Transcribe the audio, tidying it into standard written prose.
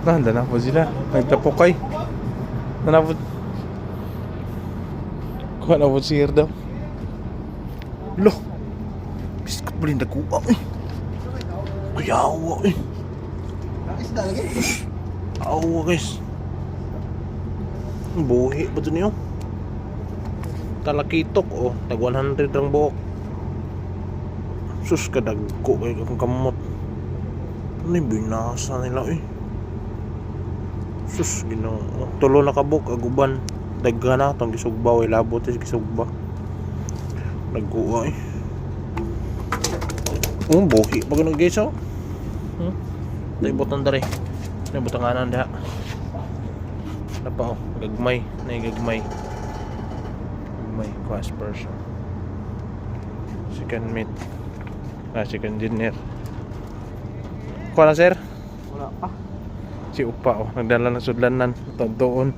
na, danapod sila. Nagtapokay. Danapod. Kuha na po sihir daw. Lo. Biskot ba rin nakuha eh. Kuyawa eh. Isda lagi. Awa guys. Buhi ba ito niyo? Talakitok oh. Tag 100 ang buhok. Sus kadagko kayo kang kamot. Ano yung binasa nila eh. Sus ginoo. Tulo na kabuk aguban. Daghan na itong gisugba. Way labot is gisugba. Nagkuha eh. Buhi pa ganun guys oh. Naibutang dari. Naibutang anan diha. Ano pa oh. Gagmay. Naigagmay. Gagmay. Class person. Chicken meat. Chicken dinner. Kuha na sir? Wala pa. Si Upa oh. Nagdala ng sudlanan. Doon.